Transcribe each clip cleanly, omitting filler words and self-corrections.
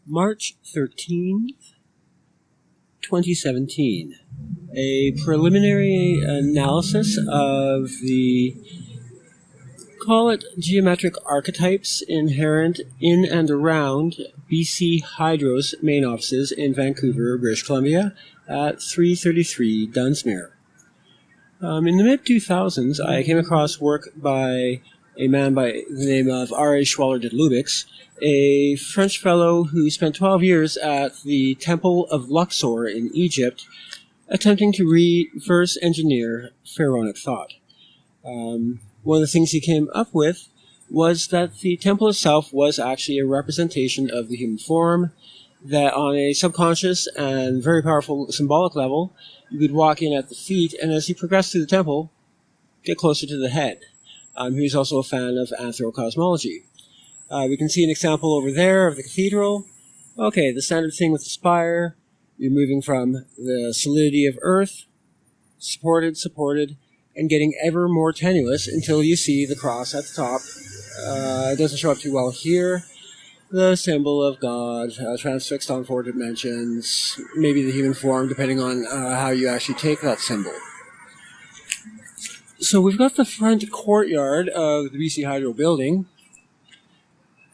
March 13th, 2017. A preliminary analysis of the, call it, geometric archetypes inherent in and around BC Hydro's main offices in Vancouver, British Columbia at 333 Dunsmuir. In the mid-2000s, I came across work by a man by the name of R.A. Schwaller de Lubix, a French fellow who spent 12 years at the Temple of Luxor in Egypt, attempting to reverse engineer pharaonic thought. One of the things he came up with was that the temple itself was actually a representation of the human form, that on a subconscious and very powerful symbolic level, you could walk in at the feet, and as you progress through the temple, get closer to the head. He's also a fan of anthro-cosmology. We can see an example over there of the cathedral. Okay, the standard thing with the spire. You're moving from the solidity of earth, supported, and getting ever more tenuous until you see the cross at the top. It doesn't show up too well here. The symbol of God, transfixed on 4 dimensions, maybe the human form, depending on how you actually take that symbol. So we've got the front courtyard of the BC Hydro building,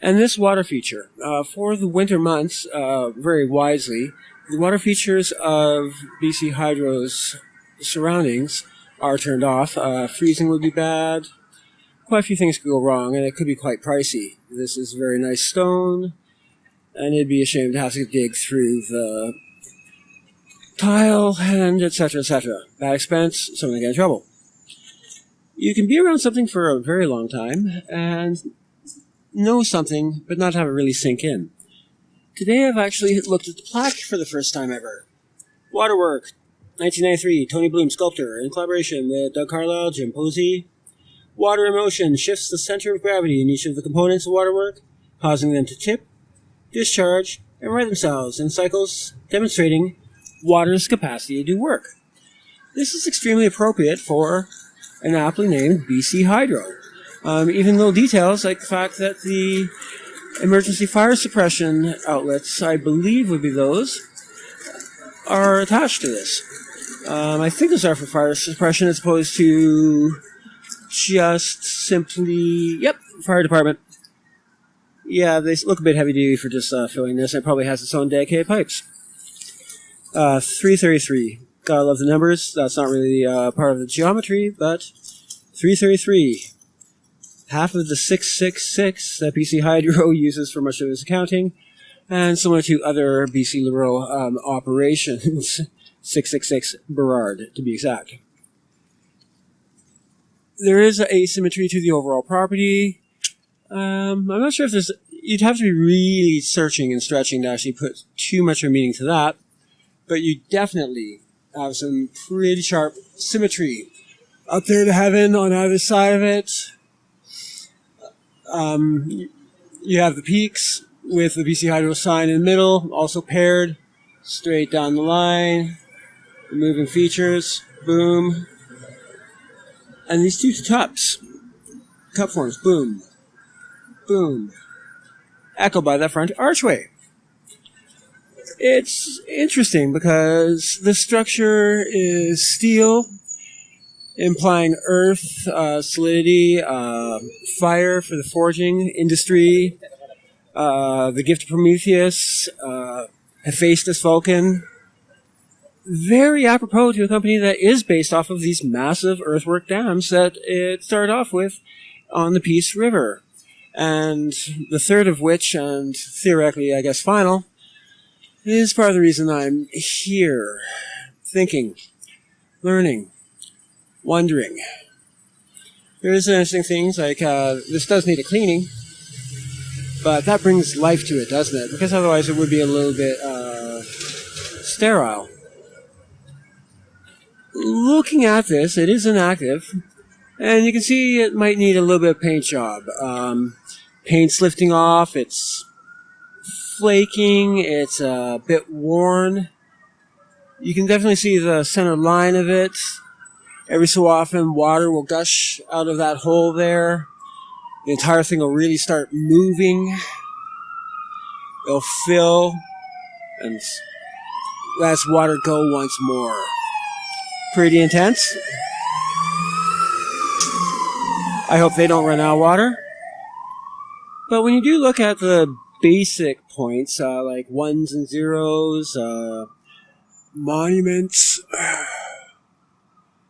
and this water feature. For the winter months, very wisely, the water features of BC Hydro's surroundings are turned off. Freezing would be bad. Quite a few things could go wrong, and it could be quite pricey. This is very nice stone, and it'd be a shame to have to dig through the tile, and etc., etc. Bad expense, someone get in trouble. You can be around something for a very long time, and know something, but not have it really sink in. Today I've actually looked at the plaque for the first time ever. Waterwork, 1993, Tony Bloom, sculptor, in collaboration with Doug Carlisle, Jim Posey. Water in motion shifts the center of gravity in each of the components of waterwork, causing them to tip, discharge, and right themselves in cycles, demonstrating water's capacity to do work. This is extremely appropriate for an aptly named BC Hydro. Even little details like the fact that the emergency fire suppression outlets, I believe would be those, are attached to this. I think those are for fire suppression as opposed to just simply, fire department. Yeah, they look a bit heavy duty for just filling this. It probably has its own dedicated pipes. 333. Gotta love the numbers. That's not really part of the geometry, but 333. Half of the 666 that BC Hydro uses for much of its accounting, and similar to other BC Liberal operations, 666 Burrard, to be exact. There is asymmetry to the overall property. I'm not sure if there's... You'd have to be really searching and stretching to actually put too much of a meaning to that, but you definitely have some pretty sharp symmetry. Up there to heaven on either side of it. You have the peaks with the BC Hydro sign in the middle, also paired straight down the line. The moving features, boom. And these two cups, cup forms, boom, boom, echoed by that front archway. It's interesting because the structure is steel, implying earth, solidity, fire for the forging industry, the gift of Prometheus, Hephaestus Vulcan. Very apropos to a company that is based off of these massive earthwork dams that it started off with on the Peace River. And the third of which, and theoretically, I guess, final, is part of the reason I'm here, thinking, learning, wondering. There's interesting things like this does need a cleaning, but that brings life to it, doesn't it? Because otherwise it would be a little bit sterile. Looking at this, it is inactive, and you can see it might need a little bit of paint job. Paint's lifting off, it's flaking, it's a bit worn. You can definitely see the center line of it. Every so often, water will gush out of that hole there. The entire thing will really start moving. It'll fill and lets water go once more. Pretty intense. I hope they don't run out of water. But when you do look at the basic points, like ones and zeros, monuments,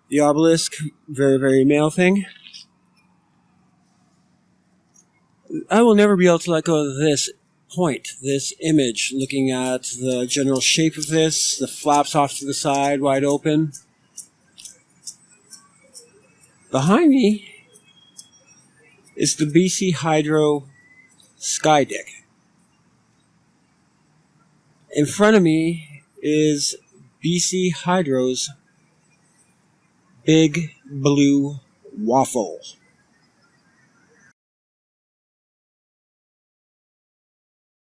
the obelisk, very, very male thing, I will never be able to let go of this point, this image, looking at the general shape of this, the flaps off to the side, wide open. Behind me is the BC Hydro sky deck. In front of me is BC Hydro's Big Blue Waffle.